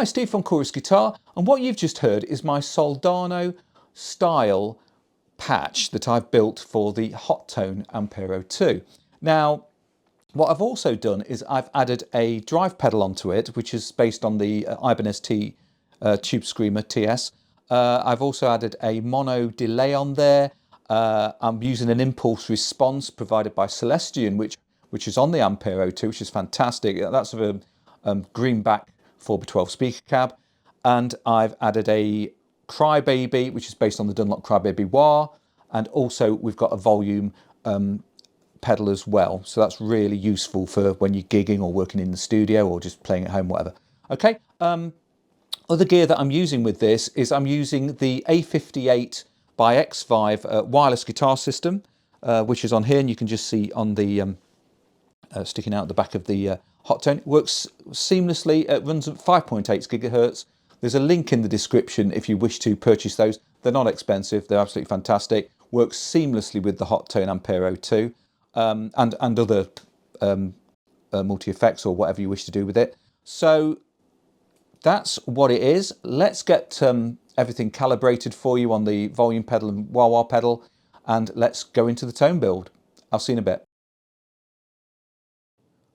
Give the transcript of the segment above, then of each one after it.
Steve from Chorus Guitar, and what you've just heard is my Soldano-style patch that I've built for the Hotone Ampero II. Now, what I've also done is I've added a drive pedal onto it, which is based on the Ibanez T Tube Screamer TS. I've also added a mono delay on there. I'm using an impulse response provided by Celestion, which is on the Ampero II, which is fantastic. That's a greenback 4x12 speaker cab. And I've added a Crybaby, which is based on the Dunlop Crybaby wah. And also we've got a volume pedal as well. So that's really useful for when you're gigging or working in the studio or just playing at home, whatever. Okay. Other gear that I'm using with this is I'm using the A58 by X5 wireless guitar system, which is on here, and you can just see on the sticking out the back of the Hotone. It works seamlessly. It runs at 5.8 gigahertz. There's a link in the description if you wish to purchase those. They're not expensive. They're absolutely fantastic. Works seamlessly with the Hotone Ampero II and other multi-effects or whatever you wish to do with it. So that's what it is. Let's get everything calibrated for you on the volume pedal and wah-wah pedal, and let's go into the tone build. I'll see you in a bit.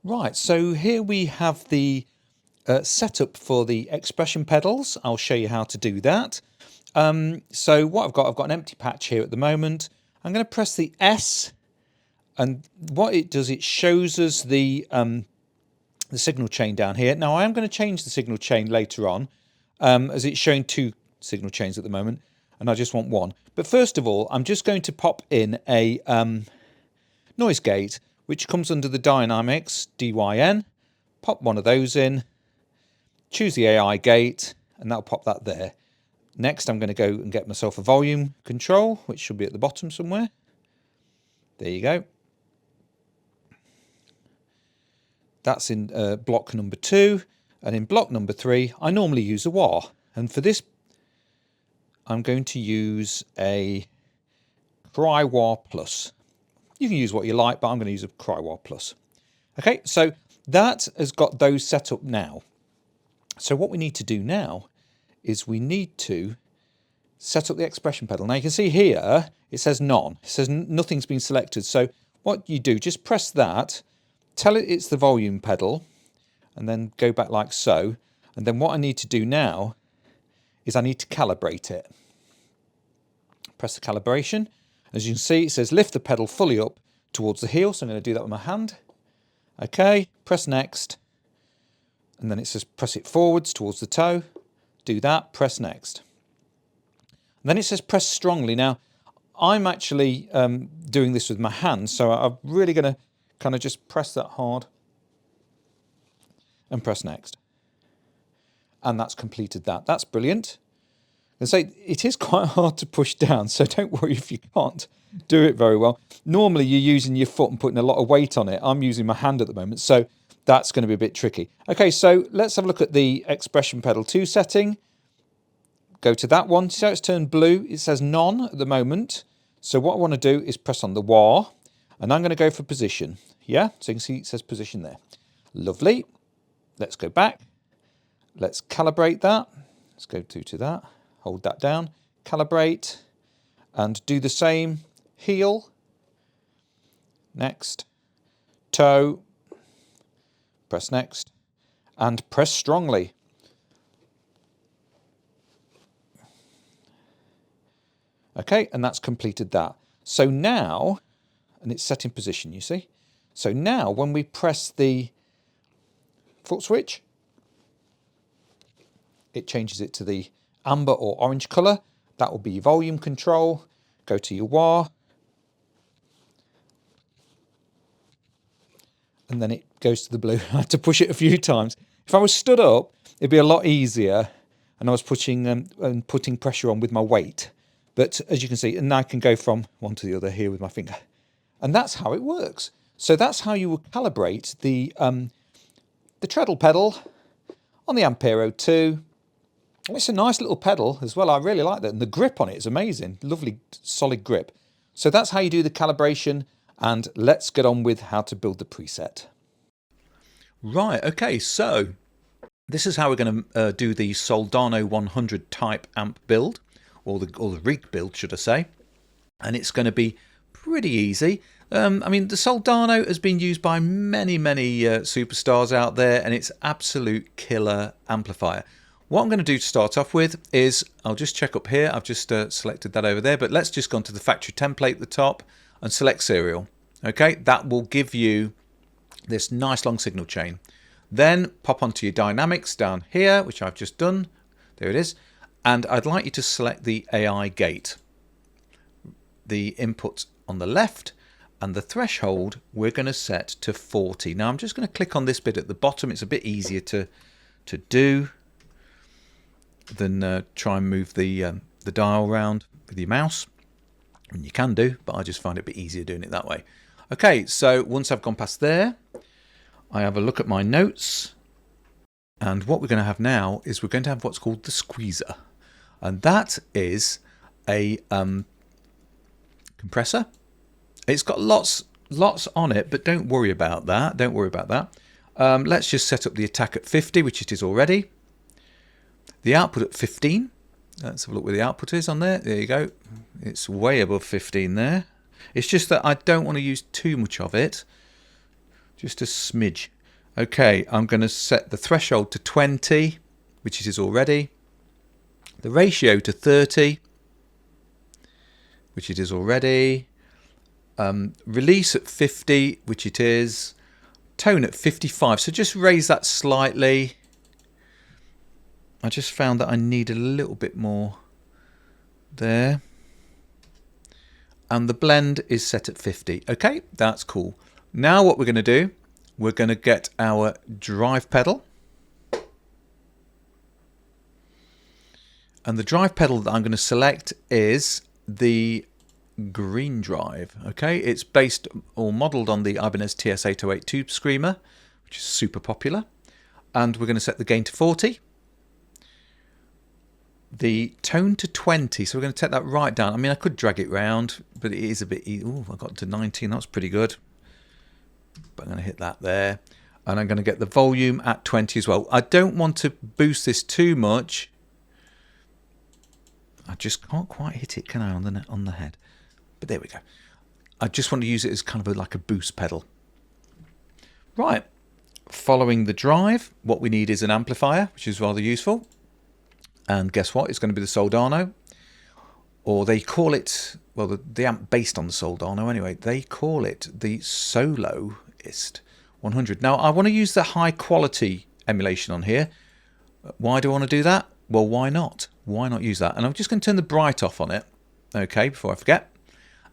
Right, so here we have the setup for the expression pedals. I'll show you how to do that. So what I've got an empty patch here at the moment. I'm going to press the S, and what it does, it shows us the signal chain down here. Now I am going to change the signal chain later on, as it's showing two signal chains at the moment, and I just want one. But first of all, I'm just going to pop in a noise gate, which comes under the Dynamics DYN. Pop one of those in, choose the AI gate, and that'll pop that there. Next, I'm going to go and get myself a volume control, which should be at the bottom somewhere. There you go. That's in block number 2, and in block number 3 I normally use a wah, and for this I'm going to use a Cry-Wah Plus. You can use what you like, but I'm going to use a Cry-Wah Plus. Okay, so that has got those set up now. So what we need to do now is we need to set up the expression pedal. Now you can see here it says none. It says nothing's been selected. So what you do, just press that, tell it it's the volume pedal, and then go back like so. And then what I need to do now is I need to calibrate it. Press the calibration. As you can see, it says lift the pedal fully up towards the heel. So I'm going to do that with my hand. Okay, press next. And then it says press it forwards towards the toe. Do that, press next. And then it says press strongly. Now, I'm actually doing this with my hand, so I'm really going to kind of just press that hard and press next. And that's completed that. That's brilliant. And so it is quite hard to push down, so don't worry if you can't do it very well. Normally you're using your foot and putting a lot of weight on it. I'm using my hand at the moment, so that's going to be a bit tricky. Okay, so let's have a look at the expression pedal 2 setting. Go to that one. See how it's turned blue? It says none at the moment. So what I want to do is press on the wah, and I'm going to go for position. Yeah, so you can see it says position there. Lovely. Let's go back. Let's calibrate that. Let's go to that. Hold that down. Calibrate. And do the same. Heel. Next. Toe. Press next. And press strongly. Okay, and that's completed that. So now, and it's set in position, you see. So now when we press the foot switch, it changes it to the amber or orange colour. That will be your volume control. Go to your wah. And then it goes to the blue. I had to push it a few times. If I was stood up, it'd be a lot easier, and I was putting pressure on with my weight. But as you can see, and now I can go from one to the other here with my finger. And that's how it works. So that's how you will calibrate the treadle pedal on the Ampero II. It's a nice little pedal as well. I really like that. And the grip on it is amazing. Lovely, solid grip. So that's how you do the calibration. And let's get on with how to build the preset. Right, okay, so This is how we're going to do the Soldano 100 type amp build, or the rig build, should I say. And it's going to be pretty easy. I mean, the Soldano has been used by many superstars out there, and it's absolute killer amplifier. What I'm going to do to start off with is, I'll just check up here. I've just selected that over there, but let's just go onto the factory template at the top and select serial. Okay, that will give you this nice long signal chain. Then pop onto your dynamics down here, which I've just done. There it is. And I'd like you to select the AI gate. The input on the left, and the threshold we're going to set to 40. Now I'm just going to click on this bit at the bottom. It's a bit easier to do than try and move the dial around with your mouse. And you can do, but I just find it a bit easier doing it that way. Okay, so once I've gone past there, I have a look at my notes, and what we're going to have now is we're going to have what's called the squeezer, and that is a compressor. It's got lots on it, but don't worry about that. Don't worry about that. Let's just set up the attack at 50, which it is already. The output at 15. Let's have a look where the output is on there. There you go. It's way above 15 there. It's just that I don't want to use too much of it. Just a smidge. Okay, I'm going to set the threshold to 20, which it is already. The ratio to 30, which it is already. Release at 50, which it is. Tone at 55. So just raise that slightly. I just found that I need a little bit more there. And the blend is set at 50. Okay, that's cool. Now what we're going to do, we're going to get our drive pedal. And the drive pedal that I'm going to select is the green drive. Okay, it's based or modelled on the Ibanez TS-808 Tube Screamer, which is super popular. And we're going to set the gain to 40. The tone to 20, so we're going to take that right down. I mean, I could drag it round, but it is a bit easy. Oh, I got to 19, that's pretty good. But I'm going to hit that there. And I'm going to get the volume at 20 as well. I don't want to boost this too much. I just can't quite hit it, can I, on the head? But there we go. I just want to use it as kind of like a boost pedal. Right, following the drive, what we need is an amplifier, which is rather useful. And guess what? It's going to be the Soldano, or they call it, well, the amp based on the Soldano anyway, they call it the SLO-100. Now, I want to use the high quality emulation on here. Why do I want to do that? Well, why not? Why not use that? And I'm just going to turn the bright off on it, okay, before I forget.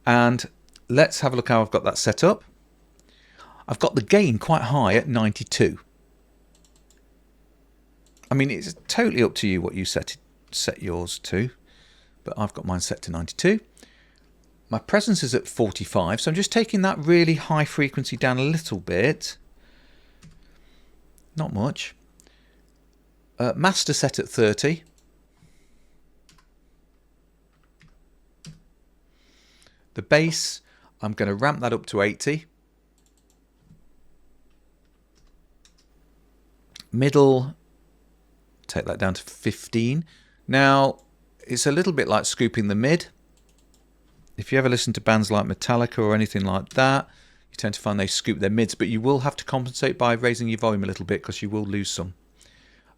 And let's have a look how I've got that set up. I've got the gain quite high at 92. I mean, it's totally up to you what you set yours to, but I've got mine set to 92. My presence is at 45, so I'm just taking that really high frequency down a little bit. Not much. Master set at 30. The bass, I'm going to ramp that up to 80. Middle, take that down to 15. Now, it's a little bit like scooping the mid. If you ever listen to bands like Metallica or anything like that, you tend to find they scoop their mids, but you will have to compensate by raising your volume a little bit because you will lose some.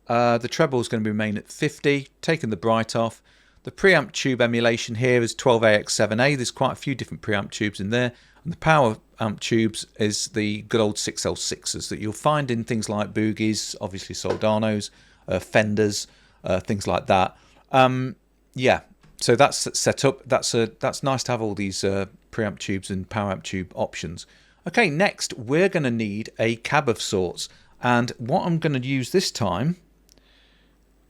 The treble is going to remain at 50, taking the bright off. The preamp tube emulation here is 12AX7A. There's quite a few different preamp tubes in there. And the power amp tubes is the good old 6L6s that you'll find in things like Boogies, obviously Soldanos, Fenders, things like that. Yeah, so that's set up. That's nice to have all these preamp tubes and power amp tube options. Okay, next we're going to need a cab of sorts. And what I'm going to use this time,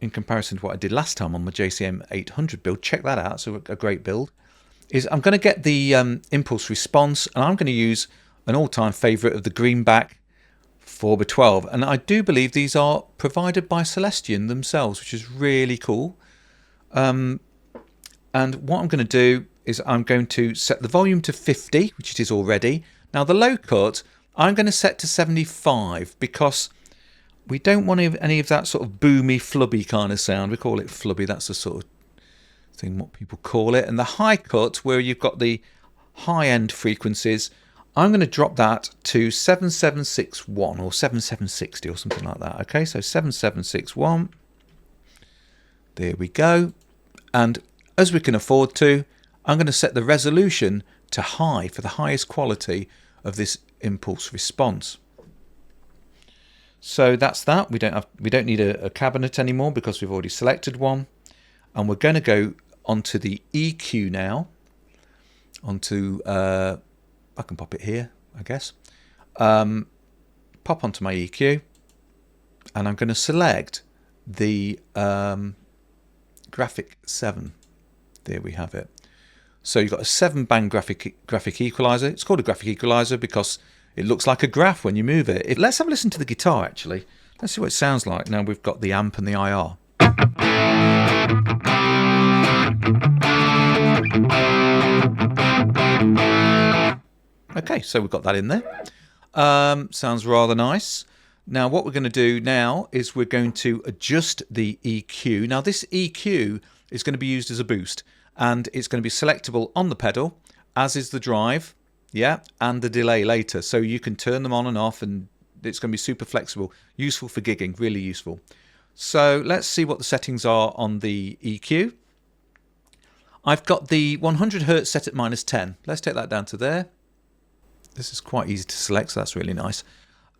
in comparison to what I did last time on my JCM 800 build, check that out, so a great build, is I'm going to get the impulse response, and I'm going to use an all-time favourite of the Greenback 4x12. And I do believe these are provided by Celestion themselves, which is really cool. And what I'm going to do is I'm going to set the volume to 50, which it is already. Now the low cut, I'm going to set to 75 because We don't want any of that sort of boomy, flubby kind of sound. We call it flubby. That's the sort of thing what people call it. And the high cut, where you've got the high-end frequencies, I'm going to drop that to 7761 or 7760 or something like that. Okay, so 7761. There we go. And as we can afford to, I'm going to set the resolution to high for the highest quality of this impulse response. So that's that. We don't need a cabinet anymore because we've already selected one. And we're going to go onto the EQ now. Onto I can pop it here, I guess. Pop onto my EQ, and I'm going to select the graphic 7. There we have it. So you've got a 7-band graphic equalizer. It's called a graphic equalizer because it looks like a graph when you move it. Let's have a listen to the guitar actually. Let's see what it sounds like. Now we've got the amp and the IR. Okay, so we've got that in there. Sounds rather nice. Now what we're going to do now is we're going to adjust the EQ. Now this EQ is going to be used as a boost, and it's going to be selectable on the pedal, as is the drive, yeah, and the delay later. So you can turn them on and off, and it's going to be super flexible. Useful for gigging, really useful. So let's see what the settings are on the EQ. I've got the 100 Hertz set at -10. Let's take that down to there. This is quite easy to select, so that's really nice.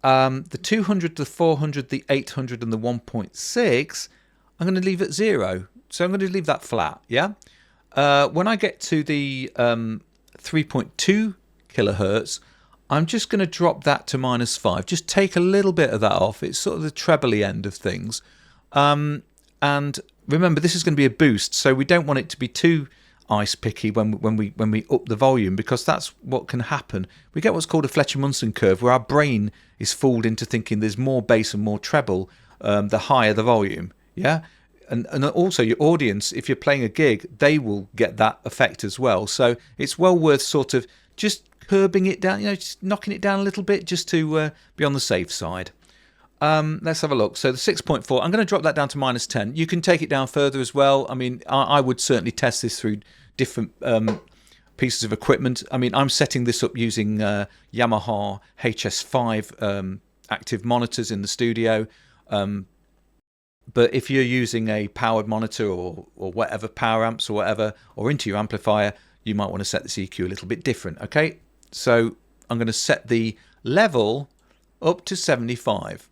The 200, the 400, the 800 and the 1.6, I'm going to leave at 0. So I'm going to leave that flat, yeah? When I get to the 3.2 kilohertz, I'm just going to drop that to -5. Just take a little bit of that off. It's sort of the trebly end of things. And remember, this is going to be a boost, so we don't want it to be too ice picky when we up the volume, because that's what can happen. We get what's called a Fletcher-Munson curve, where our brain is fooled into thinking there's more bass and more treble the higher the volume. Yeah, and also your audience, if you're playing a gig, they will get that effect as well. So it's well worth sort of just curbing it down, just knocking it down a little bit, just to be on the safe side. Let's have a look. So the 6.4, I'm going to drop that down to -10. You can take it down further as well. I mean, I would certainly test this through different pieces of equipment. I mean, I'm setting this up using Yamaha HS5 active monitors in the studio. But if you're using a powered monitor or whatever, power amps or whatever, or into your amplifier, you might want to set this EQ a little bit different. Okay, so I'm going to set the level up to 75.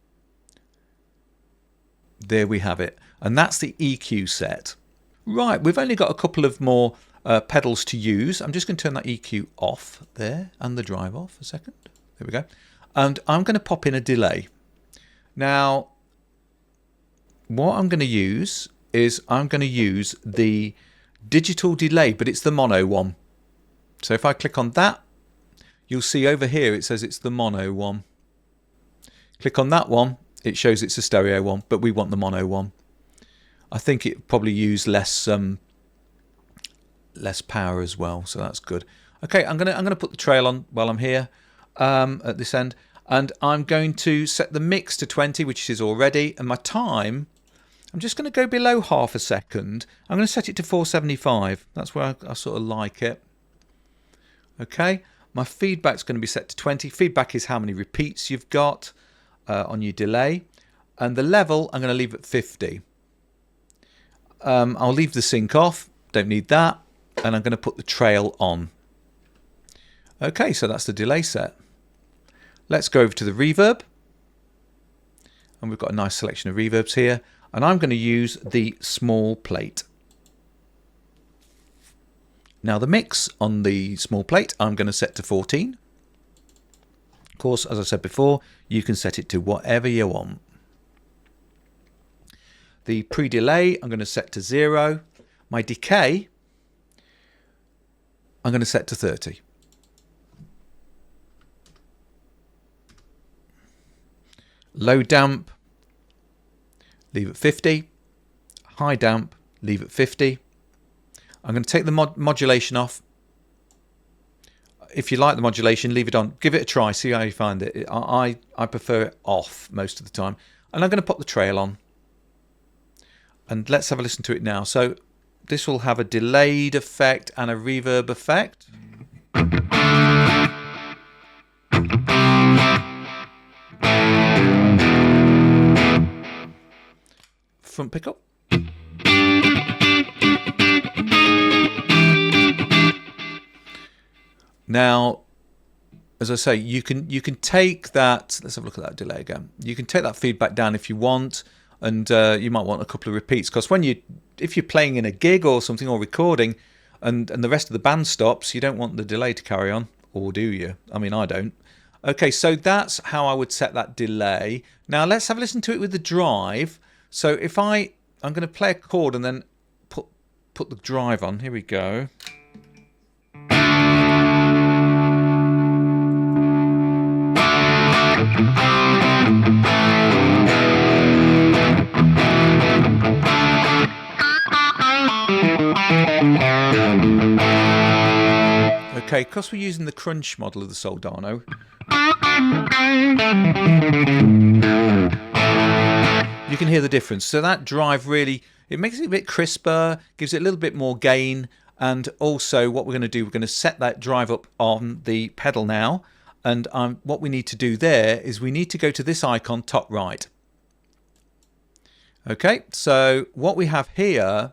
There we have it. And that's the EQ set. Right, we've only got a couple of more pedals to use. I'm just going to turn that EQ off there and the drive off a second. There we go. And I'm going to pop in a delay. Now, what I'm going to use is I'm going to use the digital delay, but it's the mono one. So if I click on that, you'll see over here it says it's the mono one. Click on that one, it shows it's a stereo one, but we want the mono one. I think it probably used less power as well, so that's good. Okay, I'm gonna put the trail on while I'm here at this end, and I'm going to set the mix to 20, which is already, and my time, I'm just going to go below half a second. I'm going to set it to 475. That's where I sort of like it. Okay, my feedback's going to be set to 20. Feedback is how many repeats you've got on your delay, and the level I'm going to leave at 50. I'll leave the sync off, don't need that, and I'm going to put the trail on. Okay, so that's the delay set. Let's go over to the reverb, and we've got a nice selection of reverbs here, and I'm going to use the small plate. Now the mix on the small plate I'm going to set to 14. Of course, as I said before, you can set it to whatever you want. The pre-delay I'm going to set to 0. My decay I'm going to set to 30. Low damp, leave at 50. High damp, leave at 50. I'm going to take the modulation off. If you like the modulation, leave it on. Give it a try, see how you find it. I prefer it off most of the time. And I'm going to pop the trail on. And let's have a listen to it now. So this will have a delayed effect and a reverb effect. Front pickup. Now, as I say, you can take that. Let's have a look at that delay again. You can take that feedback down if you want, and you might want a couple of repeats, because if you're playing in a gig or something or recording, and the rest of the band stops, you don't want the delay to carry on, or do you? I mean, I don't. Okay, so that's how I would set that delay. Now let's have a listen to it with the drive. So if I'm going to play a chord and then put the drive on. Here we go. Okay, because we're using the crunch model of the Soldano, you can hear the difference. So that drive really, it makes it a bit crisper, gives it a little bit more gain, and also what we're going to do, we're going to set that drive up on the pedal now, and what we need to do there is we need to go to this icon top right. Okay, so what we have here,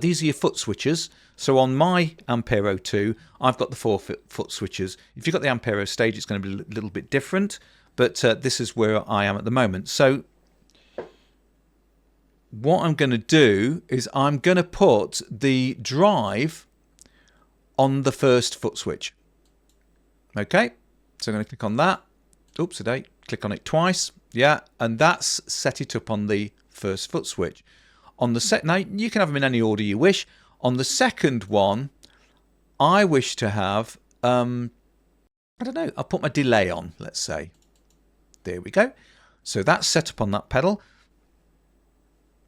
these are your foot switches. So on my Ampero 2, I've got the 4-foot switches. If you've got the Ampero stage, it's going to be a little bit different, but this is where I am at the moment. So what I'm going to do is I'm going to put the drive on the first foot switch. Okay, so I'm going to click on that. Oops, click on it twice. Yeah, and that's set it up on the first foot switch. On the now you can have them in any order you wish. On the second one, I wish to have, I don't know, I'll put my delay on, let's say. There we go. So that's set up on that pedal.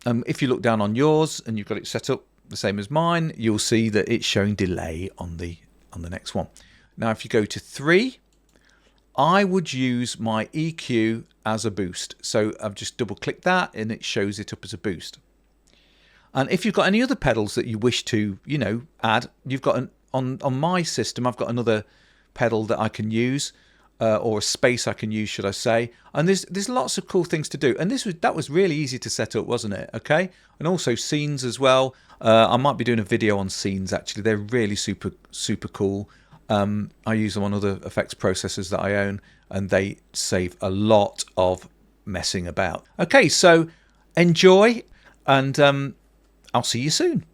If you look down on yours and you've got it set up the same as mine, you'll see that it's showing delay on the next one. Now, if you go to 3, I would use my EQ as a boost. So I've just double clicked that and it shows it up as a boost. And if you've got any other pedals that you wish to, add, you've got on my system, I've got another pedal that I can use, or a space I can use, should I say. And there's lots of cool things to do. And that was really easy to set up, wasn't it? Okay. And also scenes as well. I might be doing a video on scenes, actually. They're really super, super cool. I use them on other effects processors that I own, and they save a lot of messing about. Okay, so enjoy, and I'll see you soon.